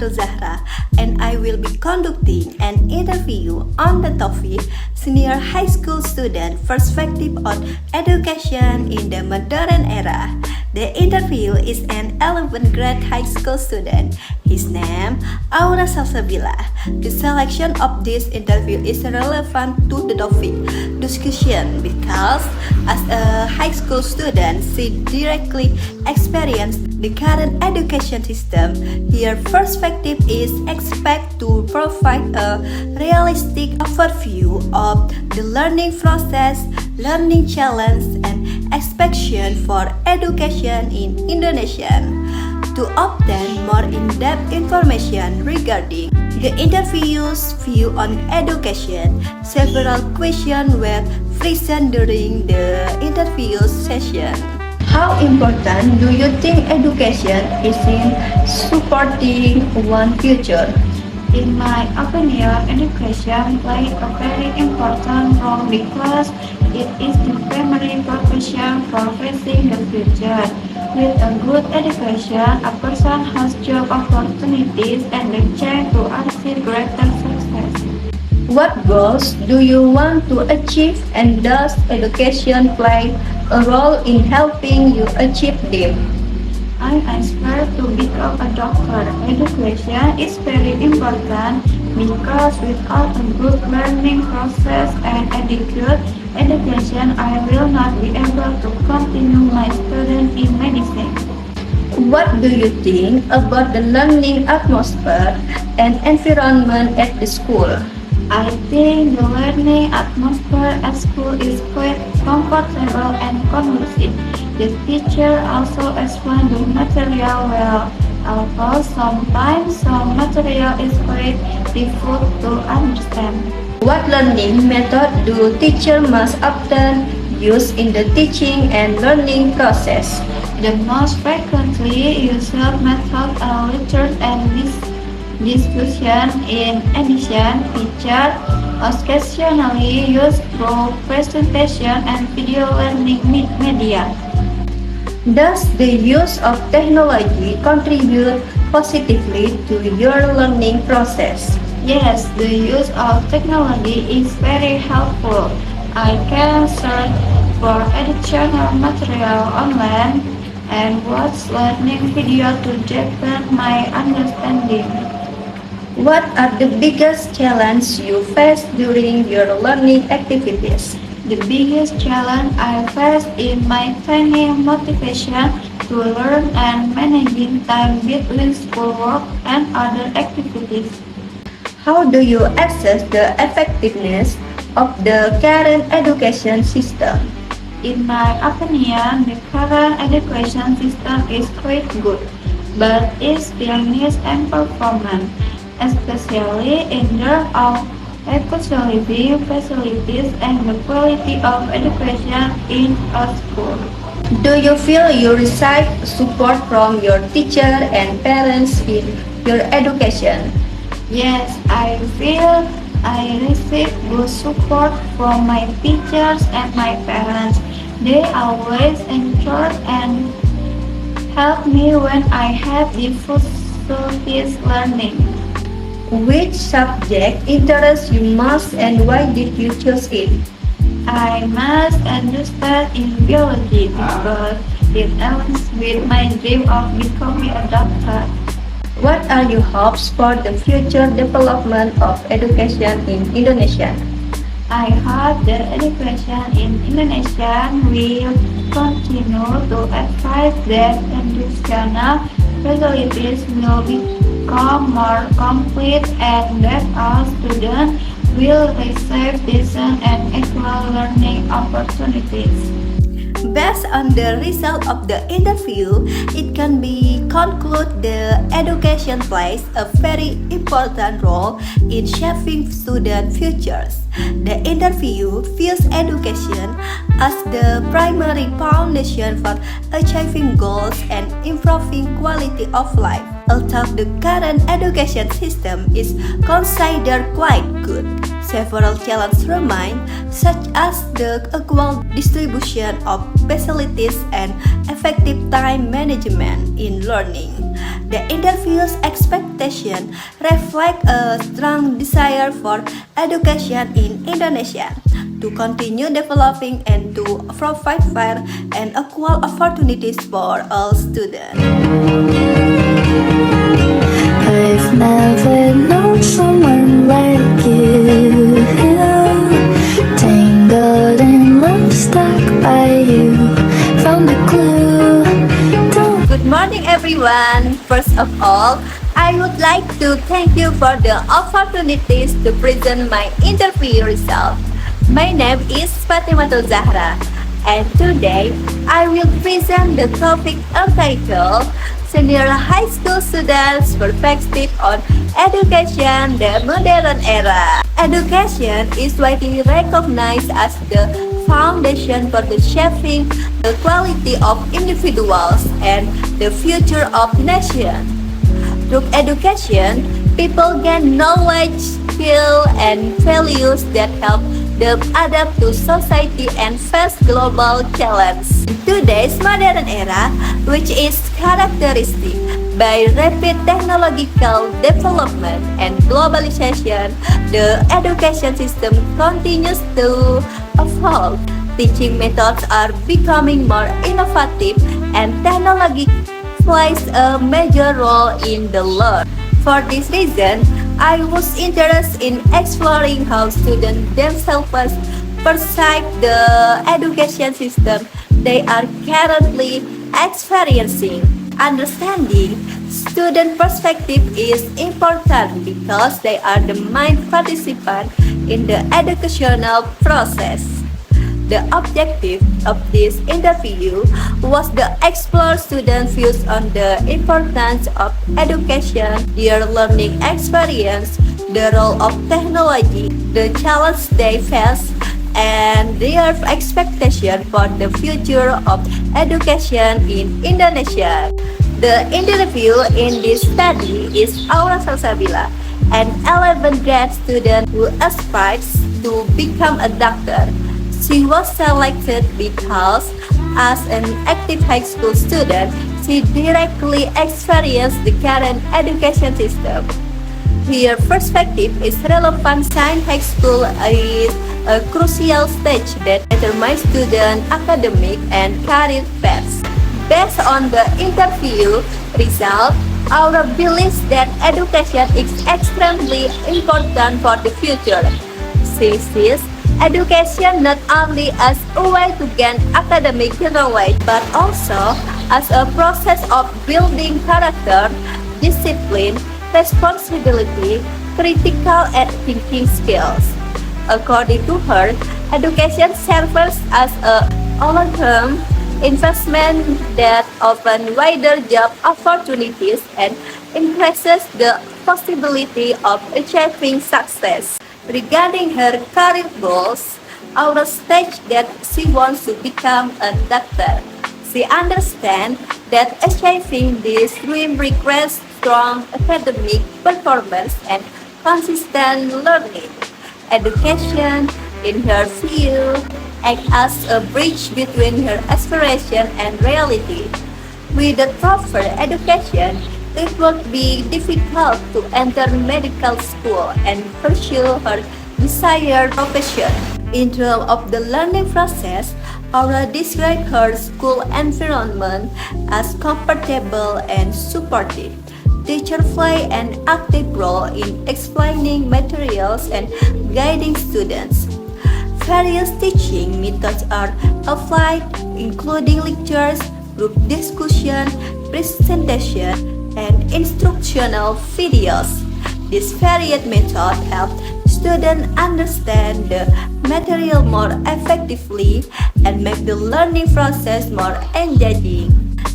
Nurul Zahra, and I will be conducting an interview on the topic Senior High School Student Perspective on Education in the Modern Era. The interview is an 11th grade high school student. His name, Aura Salsabila. The selection of this interview is relevant to the topic discussion because as a high school student, she directly experienced the current education system. Her perspective is expected to provide a realistic overview of the learning process, learning challenge, and expectation for education in Indonesia. To obtain more in-depth information regarding the interview's view on education, several questions were present during the interview session. How important do you think education is in supporting one's future? In my opinion, education plays a very important role because it is the primary profession for facing the future. With a good education, a person has job opportunities and the chance to achieve greater success. What goals do you want to achieve, and does education play a role in helping you achieve them? I aspire to become a doctor. Education is very important because without a good learning process and education, I will not be able to continue my study in medicine. What do you think about the learning atmosphere and environment at the school? I think the learning atmosphere at school is quite comfortable and conducive. The teacher also explains the material well, although sometimes some material is quite difficult to understand. What learning method do teachers most often use in the teaching and learning process? The most frequently used method are lecture and discussion. In addition, teachers occasionally use through presentation and video learning media. Does the use of technology contribute positively to your learning process? Yes, the use of technology is very helpful. I can search for educational material online and watch learning video to deepen my understanding. What are the biggest challenges you face during your learning activities? The biggest challenge I face is maintaining motivation to learn and managing time between schoolwork and other activities. How do you assess the effectiveness of the current education system? In my opinion, the current education system is quite good, but it still needs improvement, especially in terms of accessibility, facilities, and the quality of education in a school. Do you feel you receive support from your teacher and parents in your education? Yes, I feel I receive good support from my teachers and my parents. They always encourage and help me when I have difficulties learning. Which subject interests you most and why did you choose it? I must understand in biology because it aligns with my dream of becoming a doctor. What are your hopes for the future development of education in Indonesia? I hope that education in Indonesia will continue to advance, that educational facilities will become more complete, and that all students will receive decent and equal learning opportunities. Based on the result of the interview, it can be concluded the education plays a very important role in shaping student futures. The interview views education as the primary foundation for achieving goals and improving quality of life. Although the current education system is considered quite good, several challenges remain, such as the equal distribution of facilities and effective time management in learning. The interview's expectation reflect a strong desire for education in Indonesia to continue developing and to provide fair and equal opportunities for all students. I've never known someone like you, tangled in love, stuck by you, found a clue. Good morning everyone. First of all, I would like to thank you for the opportunities to present my interview result. My name is Fatimatul Zahra, and today I will present the topic entitled Senior High School Students' Perspective on Education, the Modern Era. Education is widely recognized as the foundation for the shaping the quality of individuals and the future of the nation. Through education, people gain knowledge, skill, and values that help them adapt to society and face global challenges. In today's modern era, which is characterized by rapid technological development and globalization, the education system continues to evolve. Teaching methods are becoming more innovative and technology plays a major role in the learning. For this reason, I was interested in exploring how students themselves perceive the education system they are currently experiencing. Understanding student perspective is important because they are the main participant in the educational process. The objective of this interview was to explore students' views on the importance of education, their learning experience, the role of technology, the challenges they face, and their expectation for the future of education in Indonesia. The interview in this study is Aura Salsabila, an 11th grade student who aspires to become a doctor. She was selected because, as an active high school student, she directly experienced the current education system. Her perspective is relevant since high school is a crucial stage that determines student academic and career paths. Based on the interview result, Aura believes that education is extremely important for the future. She sees education not only as a way to gain academic knowledge, but also as a process of building character, discipline, responsibility, critical and thinking skills. According to her, education serves as a long-term investment that opens wider job opportunities and increases the possibility of achieving success. Regarding her career goals, Aura states that she wants to become a doctor. She understands that achieving this dream requires strong academic performance and consistent learning. Education, in her view, acts as a bridge between her aspiration and reality. With a proper education, it would be difficult to enter medical school and pursue her desired profession. In terms of the learning process, Aura described her school environment as comfortable and supportive. Teachers play an active role in explaining materials and guiding students. Various teaching methods are applied, including lectures, group discussion, presentation, and instructional videos. This varied method helps students understand the material more effectively and make the learning process more engaging.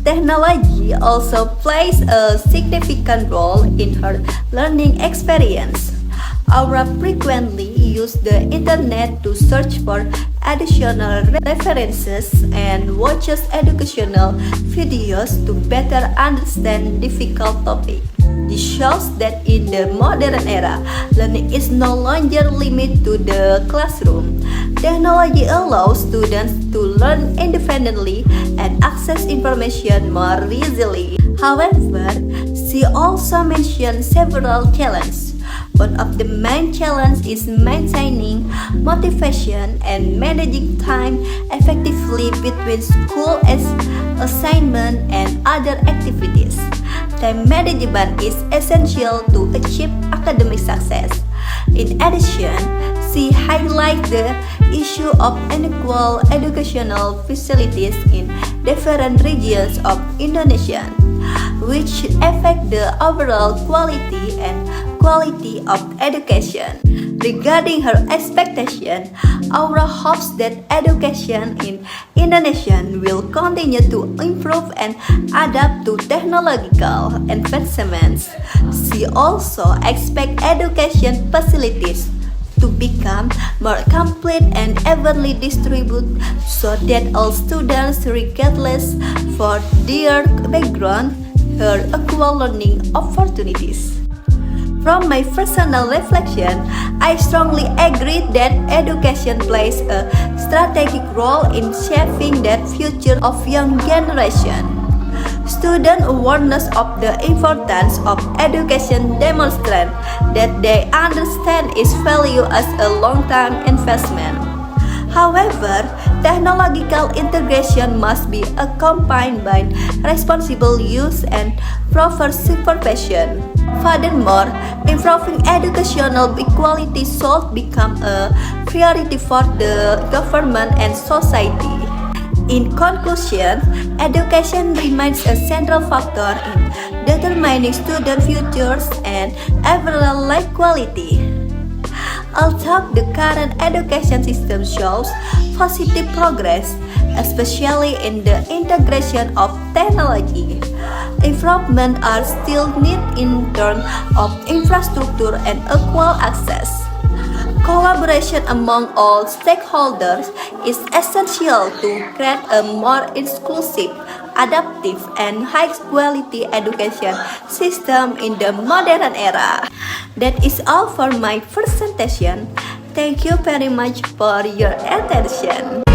Technology also plays a significant role in her learning experience. Aura frequently uses the internet to search for additional references and watches educational videos to better understand difficult topics. This shows that in the modern era, learning is no longer limited to the classroom. Technology allows students to learn independently and access information more easily. However, she also mentioned several challenges. One of the main challenges is maintaining motivation and managing time effectively between school assignment and other activities. Time management is essential to achieve academic success. In addition, she highlights the issue of unequal educational facilities in different regions of Indonesia, which affect the overall quality of education. Regarding her expectation, Aura hopes that education in Indonesia will continue to improve and adapt to technological advancements. She also expects education facilities to become more complete and evenly distributed so that all students, regardless for their background, have equal learning opportunities. From my personal reflection, I strongly agree that education plays a strategic role in shaping the future of young generation. Student awareness of the importance of education demonstrates that they understand its value as a long-term investment. However, technological integration must be accompanied by responsible use and proper supervision. Furthermore, improving educational equality should become a priority for the government and society. In conclusion, education remains a central factor in determining student futures and overall life quality. Although the current education system shows positive progress, especially in the integration of technology, improvements are still needed in terms of infrastructure and equal access. Collaboration among all stakeholders is essential to create a more inclusive, adaptive, and high-quality education system in the modern era. That is all for my presentation. Thank you very much for your attention.